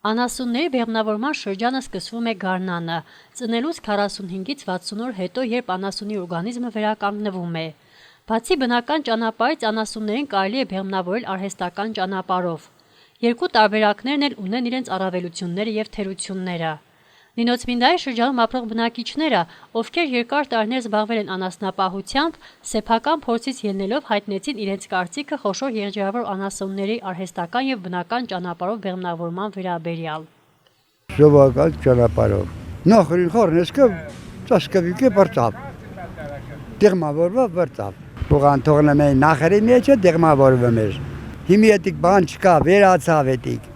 Անասունների բեղմնավորման շրջանը սկսվում է գարնանը, ծնելուց 45-ից 60 օր հետո, երբ անասունի օրգանիզմը վերականգնվում է։ Բացի բնական ճանապարհից անասուններին կարելի է բեղմնավորել արհեստական ճանապարհով։ Երկու տարբերակներն էլ ունեն իրենց առավելությունները եւ թերությունները։ Նինոցմինդայի շրջանում ապրող բնակիչները, ովքեր երկար տարիներ զբաղվել են անասնապահությամբ, սեփական փորձից ելնելով հայտնեցին իրենց կարծիքը խոշոր եղջերավոր անասունների արհեստական եւ բնական ճանապարհով բեղմնավորման վերաբերյալ։ Սովորական ճանապարհով։ Նախորդ խորնեսկը ծածկվիկը բրտավ։ Դեղմավորվա բրտավ։ Բողան թողնում էին նախերի մեջը դեղմավորվում էր։ Հիմի էտիկ բան չկա, վերացավ էտիկ։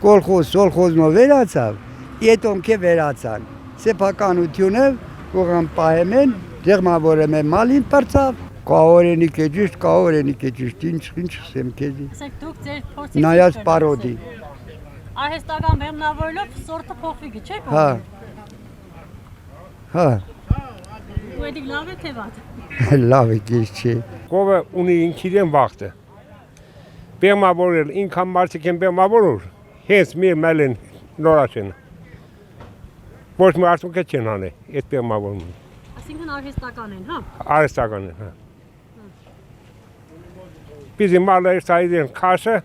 Կոլխոզը վերացավ։ Ետոնք է վերացան։ Սեփականությունը կողան պահեմ են, դեղմավորում են մալին բրտավ։ Կահորենիկ է ճիշտ, ինչ ասեմ քեզի։ Ասեք դուք ձեր փորձից նայած պարոդի։ Արհեստական բեղմնավորելով սորտը փոխվի, չէ՞։ Հա։ Ու էդիկ լավ է թե վատ։ Լավ է ճիշտ չէ։ Կովը ունի ինքիրեն վախտը։ Բեղմավորել ինքան մարդիկ են բեղմավորում, հենց մեր մելին նորաշեն։ Ոչ մի արդյունք չեն անի, այդ բեղմավորումը։ Այսինքն արհեստական են, հա։ Արհեստական են, հա։ Պիզի մալը այդեն քաշը,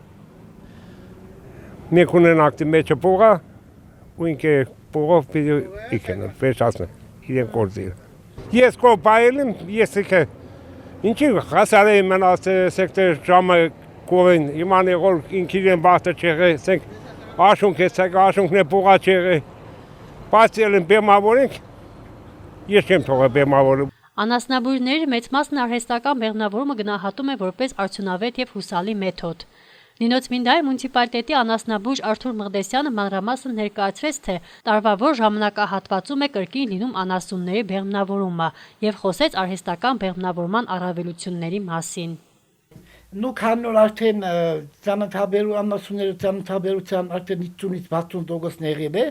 մեկ ունենակ մեջը փողա, ու ինքը փողով պիզի իքեն, վերջացնեն, իրեն կորձի։ Ես կով բայել եմ, ես իքը, ինչի հասար եմ մնաց սեկտեր ժամը կովեն, իմանի որ ինքիրեն վախտը չեղե, սենք աշունք է, սենք աշունքն է փողա չեղե, պաստիել են բեղմավորենք, ես չեմ թողը բեղմավորում։ Անասնաբույրների մեծ մասն արհեստական բեղմնավորումը գնահատում է որպես արդյունավետ եւ հուսալի մեթոդ։ Նինոցմինդայի մունիցիպալիտետի անասնաբույժ Արթուր Մղդեսյանը մանրամասն ներկայացրեց, թե տարվա որ ժամանակահատվածում է կրկին լինում անասունների բեղմնավորումը եւ խոսեց արհեստական բեղմնավորման առավելությունների մասին։ Քան որ արդեն ծանոթաբերու անասունները ծանոթաբերության արդեն 50-ից 60% եղել է,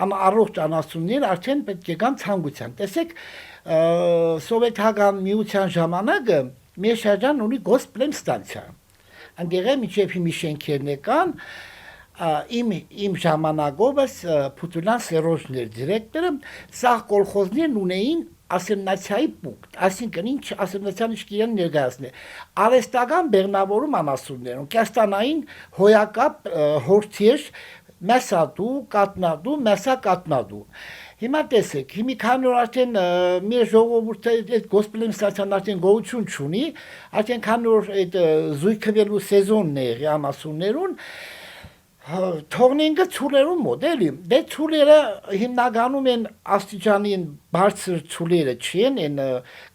ama առողջ անասուններ արդեն պետք է գան ցանկության։ Տեսեք, սովետական միության ժամանակը մեր շրջան ունի գոսպլեմ ստանցիա։ Անդերե միջև հիմի շենքերն եկան, իմ ժամանակովս Փուտուլյան Սերոժներ դիրեկտորը սա կոլխոզներն ունեին ասեմնացիայի պունկտ, այսինքն ինչ ասեմնացիան ինչ կիրեն ներկայացնի։ Արհեստական բեղմնավորում անասուններն, կեստանային հոյակապ հորթեր, մեսադու, կատնադու, մեսակատնադու։ Հիմա տեսեք, հիմի քան որ արդեն մեր ժողովուրդը այդ գոսպլեմ ստացան արդեն գոյություն չունի, արդեն քան որ այդ զույգվելու սեզոնն է անասուններուն, թողնինգը ցուլերում մոդելի, դե ցուլերը հիմնականում են աստիճանին բարձր ցուլերը չեն, են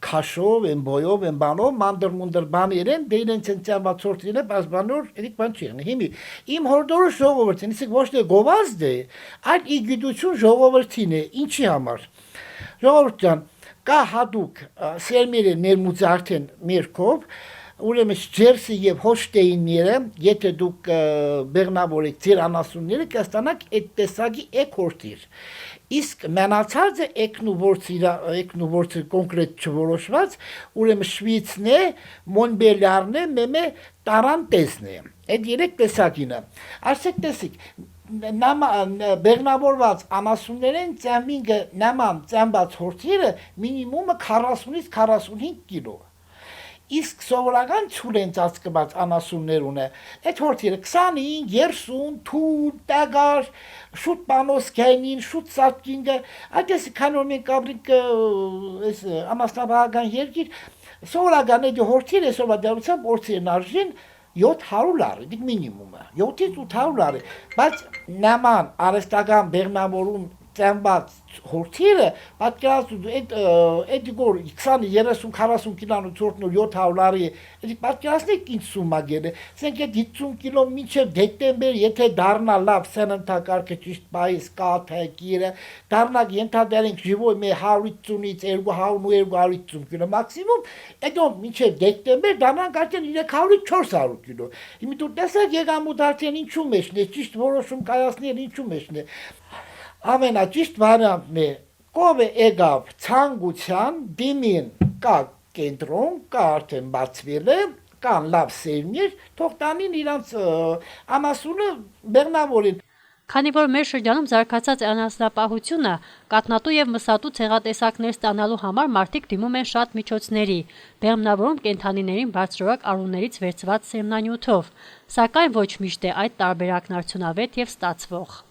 քաշով, են բոյով, են բանով, մանդր բաներ են, դե իրենց են ծավալցորտին է, բազբանոր, էդիկ բան չեն։ Հիմի իմ հորդորը ժողովրդին, իսկ ոչ թե գովազդ է, այլ իգիտություն ժողովրդին է, ինչի համար։ Ժողովուրդ ջան, կա հատուկ սերմերը ներմուծը արդեն մեր կով, ուրեմն ջերսի եւ հոշտեյները, եթե դուք բեղմնավորեք ձեր անասունները, կստանաք այդ տեսակի էկորտիր։ Իսկ մնացածը էկնուվորցը կոնկրետ չորոշված, ուրեմն շվիցն է, մոնբելյարն է, մեմե տարանտեսն է։ Այդ երեք տեսակին է։ Ասեք տեսեք, բեղմնավորված անասուններեն ծամինգը նման ծամբած հորթերը մինիմումը 40-ից 45 կիլո։ Իսկ սովորական ցուլեն ծածկված անասուններ ունե, այդ հորթերը 25, 30, թուն, տագար, շուտ բանոս կայնին, շուտ սատկինգը, այդպես քան որ մենք ապրենք այս ամասնաբահական երկիր, սովորական այդ հորթերը սովորաբարությամբ օրցերն արժին 700 լար, դիք մինիմումը, 7-ից 800 լար, բայց նման արհեստական բեղմնավորում ծամբած հորթերը պատկերացնում այդ գոր 20, 30, 40 կիլոնու ցորտնու 700 լարի այդ պատկերացնեք ինչ սումա գերը ասենք այդ 50 կիլո մինչև դեկտեմբեր եթե դառնա լավ սենընթակարգը ճիշտ բայս կաթը գիրը դառնա ենթադրենք ժիվոյ մե 150-ից 200 կիլո մաքսիմում այդ մինչև դեկտեմբեր դառնանք արդեն 300-ից 400 կիլո հիմա դու տեսեք եկամուտ արդեն ինչու մեջն է ճիշտ որոշում կայացնել ինչու մեջն է ամենաճիշտ վարիանտն է կովը եկավ ցանկության դիմին կա կենտրոն կա արդեն բացվել է կան լավ սերմեր թող տանին իրանց անասունը բեղմնավորին Քանի որ մեր շրջանում զարգացած է անասնապահությունը, կաթնատու եւ մսատու ցեղատեսակներ ստանալու համար մարդիկ դիմում են շատ միջոցների, բեղմնավորում կենդանիներին բարձրորակ արուներից վերցված սերմնանյութով, սակայն ոչ միշտ է այդ տարբերակն արդյունավետ եւ ստացվող։